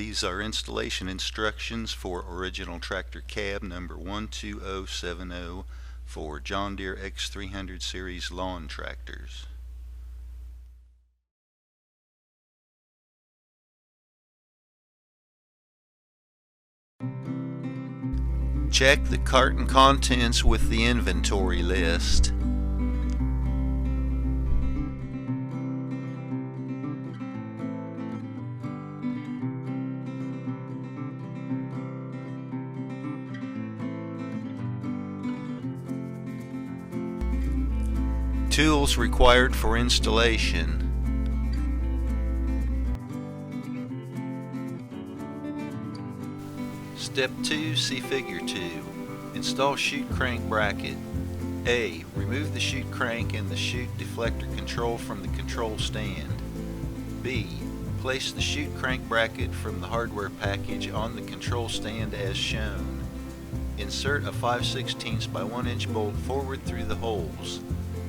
These are installation instructions for original tractor cab number 12070 for John Deere X300 series lawn tractors. Check the carton contents with the inventory list. Tools required for installation. Step 2, see Figure 2. Install chute crank bracket. A. Remove the chute crank and the chute deflector control from the control stand. B. Place the chute crank bracket from the hardware package on the control stand as shown. Insert a 5/16 by 1 inch bolt forward through the holes.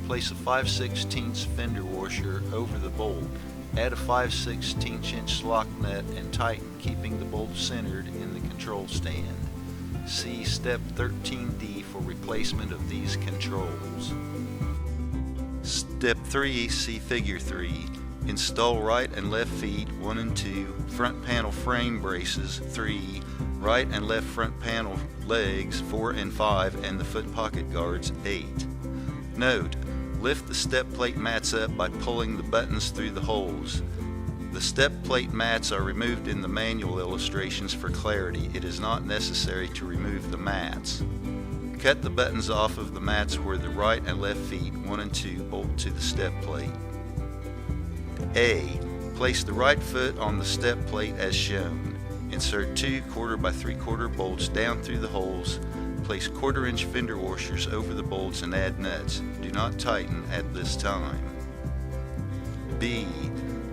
Place a 5/16 fender washer over the bolt. Add a 5/16 inch lock nut and tighten, keeping the bolt centered in the control stand. See Step 13D for replacement of these controls. Step 3, see Figure 3. Install right and left feet 1 and 2, front panel frame braces 3, right and left front panel legs 4 and 5, and the foot pocket guards 8. Note: lift the step plate mats up by pulling the buttons through the holes. The step plate mats are removed in the manual illustrations for clarity. It is not necessary to remove the mats. Cut the buttons off of the mats where the right and left feet 1 and 2 bolt to the step plate. A. Place the right foot on the step plate as shown. Insert 2 1/4 by 3/4 bolts down through the holes. Place 1/4 inch fender washers over the bolts and add nuts. Do not tighten at this time. B.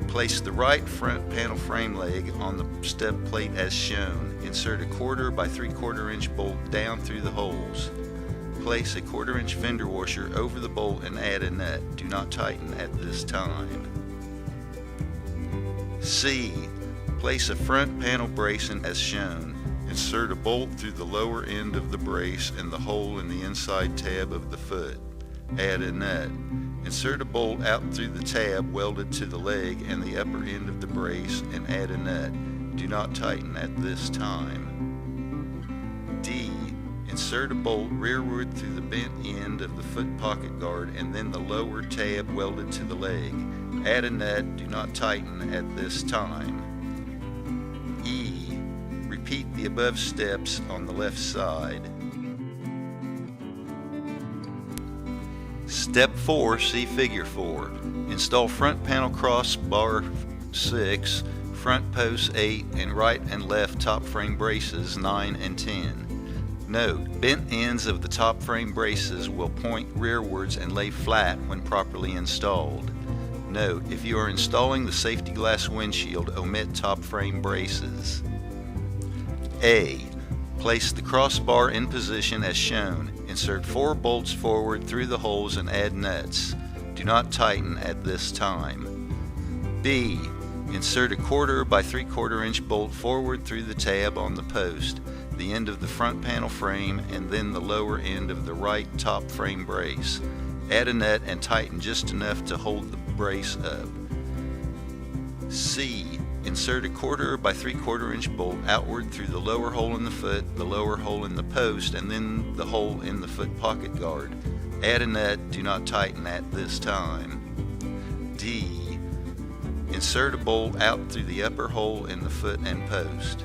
Place the right front panel frame leg on the step plate as shown. Insert a 1/4 by 3/4 inch bolt down through the holes. Place a 1/4 inch fender washer over the bolt and add a nut. Do not tighten at this time. C. Place a front panel bracing as shown. Insert a bolt through the lower end of the brace and the hole in the inside tab of the foot. Add a nut. Insert a bolt out through the tab welded to the leg and the upper end of the brace and add a nut. Do not tighten at this time. D. Insert a bolt rearward through the bent end of the foot pocket guard and then the lower tab welded to the leg. Add a nut. Do not tighten at this time. E. Repeat the above steps on the left side. Step 4, see Figure 4. Install front panel crossbar 6, front post 8, and right and left top frame braces 9 and 10. Note: bent ends of the top frame braces will point rearwards and lay flat when properly installed. Note: if you are installing the safety glass windshield, omit top frame braces. A. Place the crossbar in position as shown. Insert 4 bolts forward through the holes and add nuts. Do not tighten at this time. B. Insert a 1/4 by 3/4 inch bolt forward through the tab on the post, the end of the front panel frame, and then the lower end of the right top frame brace. Add a nut and tighten just enough to hold the brace up. C. Insert a 1/4 by 3/4 inch bolt outward through the lower hole in the foot, the lower hole in the post, and then the hole in the foot pocket guard. Add a nut. Do not tighten at this time. D. Insert a bolt out through the upper hole in the foot and post.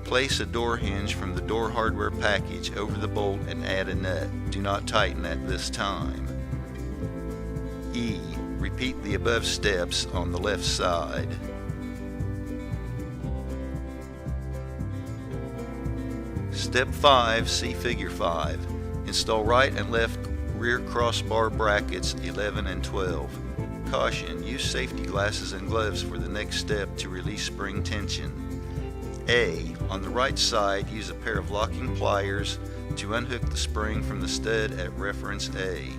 Place a door hinge from the door hardware package over the bolt and add a nut. Do not tighten at this time. E. Repeat the above steps on the left side. Step 5, see Figure 5. Install right and left rear crossbar brackets 11 and 12. Caution: use safety glasses and gloves for the next step to release spring tension. A. On the right side, use a pair of locking pliers to unhook the spring from the stud at reference A.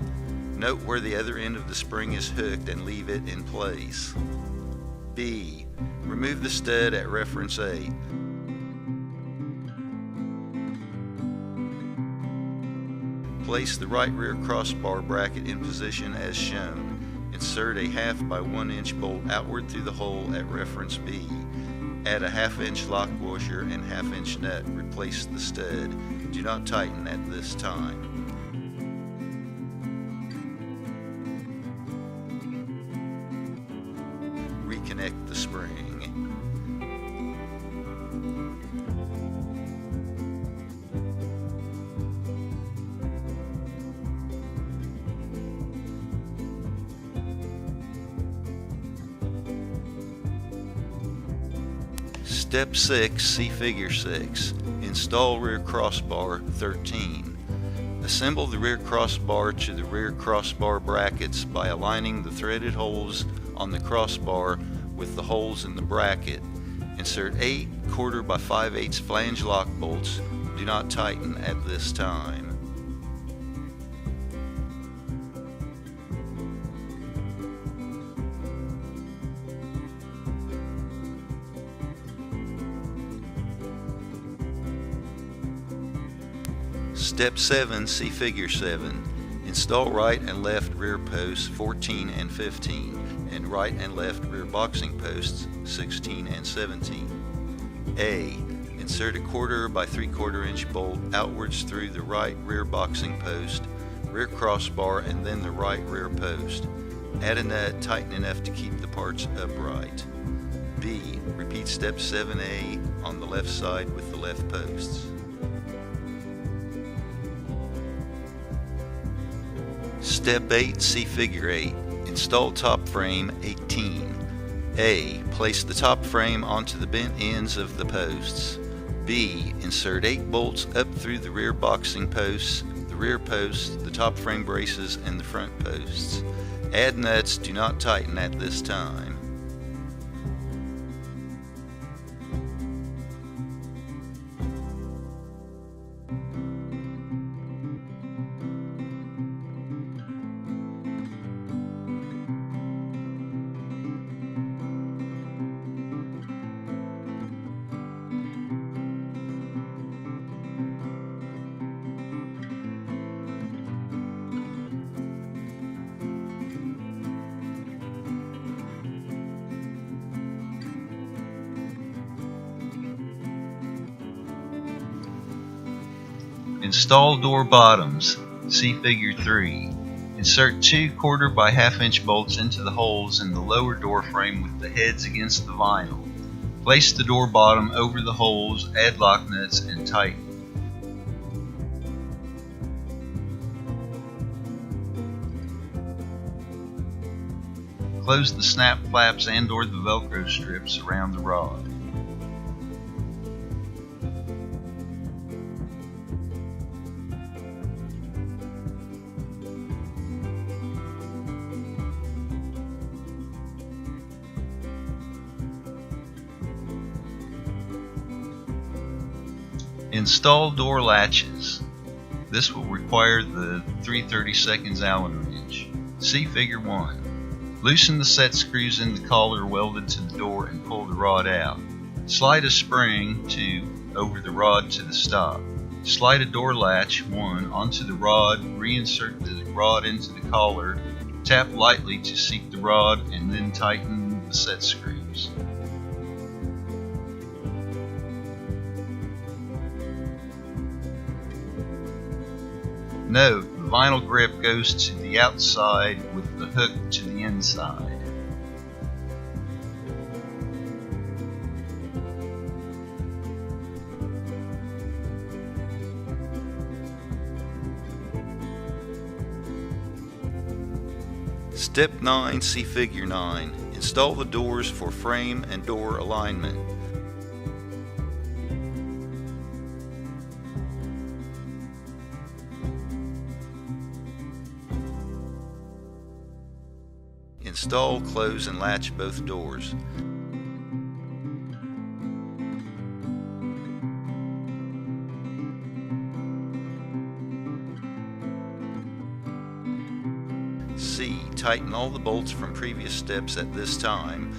Note where the other end of the spring is hooked and leave it in place. B. Remove the stud at reference A. Place the right rear crossbar bracket in position as shown. Insert a 1/2 by 1 inch bolt outward through the hole at reference B. Add a 1/2 inch lock washer and 1/2 inch nut. Replace the stud. Do not tighten at this time. Reconnect the spring. Step 6, see Figure 6. Install rear crossbar 13. Assemble the rear crossbar to the rear crossbar brackets by aligning the threaded holes on the crossbar with the holes in the bracket. Insert 8 1/4 by 5/8 flange lock bolts. Do not tighten at this time. Step 7, see Figure 7. Install right and left rear posts 14 and 15 and right and left rear boxing posts 16 and 17. A. Insert a 1/4 by 3/4 inch bolt outwards through the right rear boxing post, rear crossbar, and then the right rear post. Add a nut, tighten enough to keep the parts upright. B. Repeat step 7A on the left side with the left posts. Step 8, see Figure 8. Install top frame 18. A. Place the top frame onto the bent ends of the posts. B. Insert 8 bolts up through the rear boxing posts, the rear posts, the top frame braces, and the front posts. Add nuts, do not tighten at this time. Install door bottoms, see Figure 3. Insert 2 1/4 by 1/2 inch bolts into the holes in the lower door frame with the heads against the vinyl. Place the door bottom over the holes, add lock nuts, and tighten. Close the snap flaps and/or the Velcro strips around the rod. Install door latches. This will require the 3/32 Allen wrench. See Figure 1. Loosen the set screws in the collar welded to the door and pull the rod out. Slide a spring 2 over the rod to the stop. Slide a door latch 1 onto the rod, reinsert the rod into the collar, tap lightly to seat the rod, and then tighten the set screws. Note, the vinyl grip goes to the outside with the hook to the inside. Step 9, see Figure 9. Install the doors for frame and door alignment. Install, close, and latch both doors. C. Tighten all the bolts from previous steps at this time.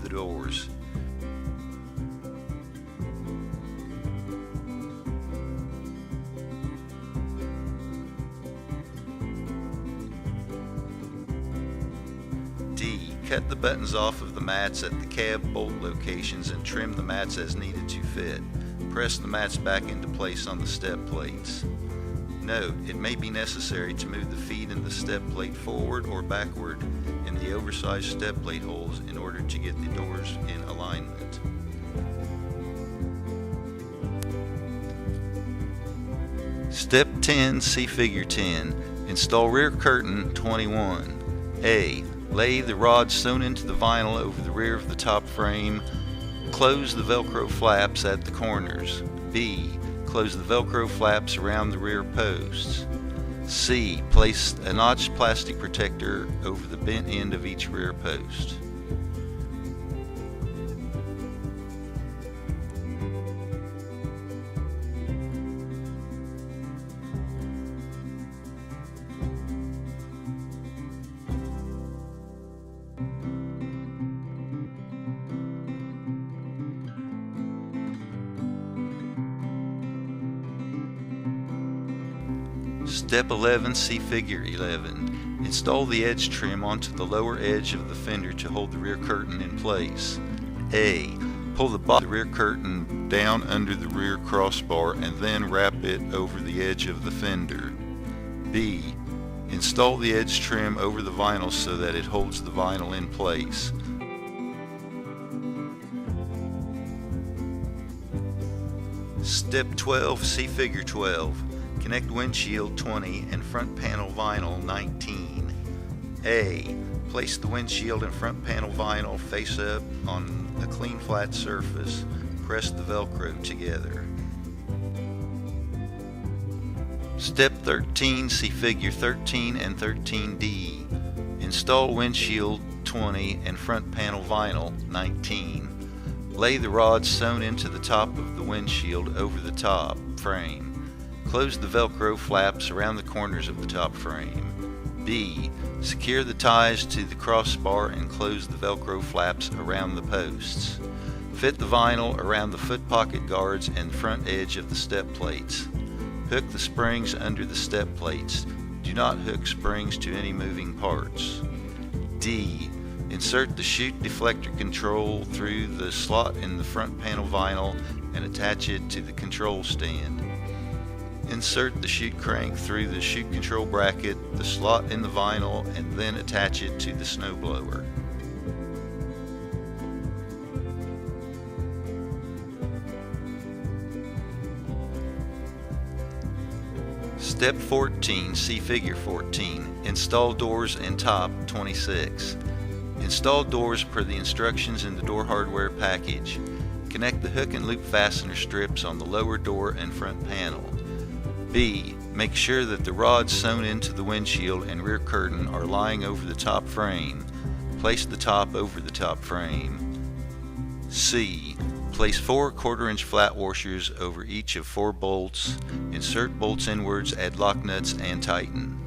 the doors. D. Cut the buttons off of the mats at the cab bolt locations and trim the mats as needed to fit. Press the mats back into place on the step plates. Note, it may be necessary to move the feet in the step plate forward or backward in the oversized step plate holes in order to get the doors in alignment. Step 10, see Figure 10. Install rear curtain 21. A. Lay the rod sewn into the vinyl over the rear of the top frame. Close the Velcro flaps at the corners. B. Close the Velcro flaps around the rear posts. C. Place a notched plastic protector over the bent end of each rear post. Step 11, see Figure 11. Install the edge trim onto the lower edge of the fender to hold the rear curtain in place. A. Pull the bottom of the rear curtain down under the rear crossbar and then wrap it over the edge of the fender. B. Install the edge trim over the vinyl so that it holds the vinyl in place. Step 12, see Figure 12. Connect windshield 20 and front panel vinyl 19. A. Place the windshield and front panel vinyl face up on a clean flat surface. Press the Velcro together. Step 13, see Figure 13 and 13D. Install windshield 20 and front panel vinyl 19. Lay the rods sewn into the top of the windshield over the top frame. Close the Velcro flaps around the corners of the top frame. B. Secure the ties to the crossbar and close the Velcro flaps around the posts. Fit the vinyl around the foot pocket guards and front edge of the step plates. Hook the springs under the step plates. Do not hook springs to any moving parts. D. Insert the chute deflector control through the slot in the front panel vinyl and attach it to the control stand. Insert the chute crank through the chute control bracket, the slot in the vinyl, and then attach it to the snowblower. Step 14, see Figure 14. Install doors and top 26. Install doors per the instructions in the door hardware package. Connect the hook and loop fastener strips on the lower door and front panel. B. Make sure that the rods sewn into the windshield and rear curtain are lying over the top frame. Place the top over the top frame. C. Place 4 1/4-inch flat washers over each of 4 bolts. Insert bolts inwards, add lock nuts, and tighten.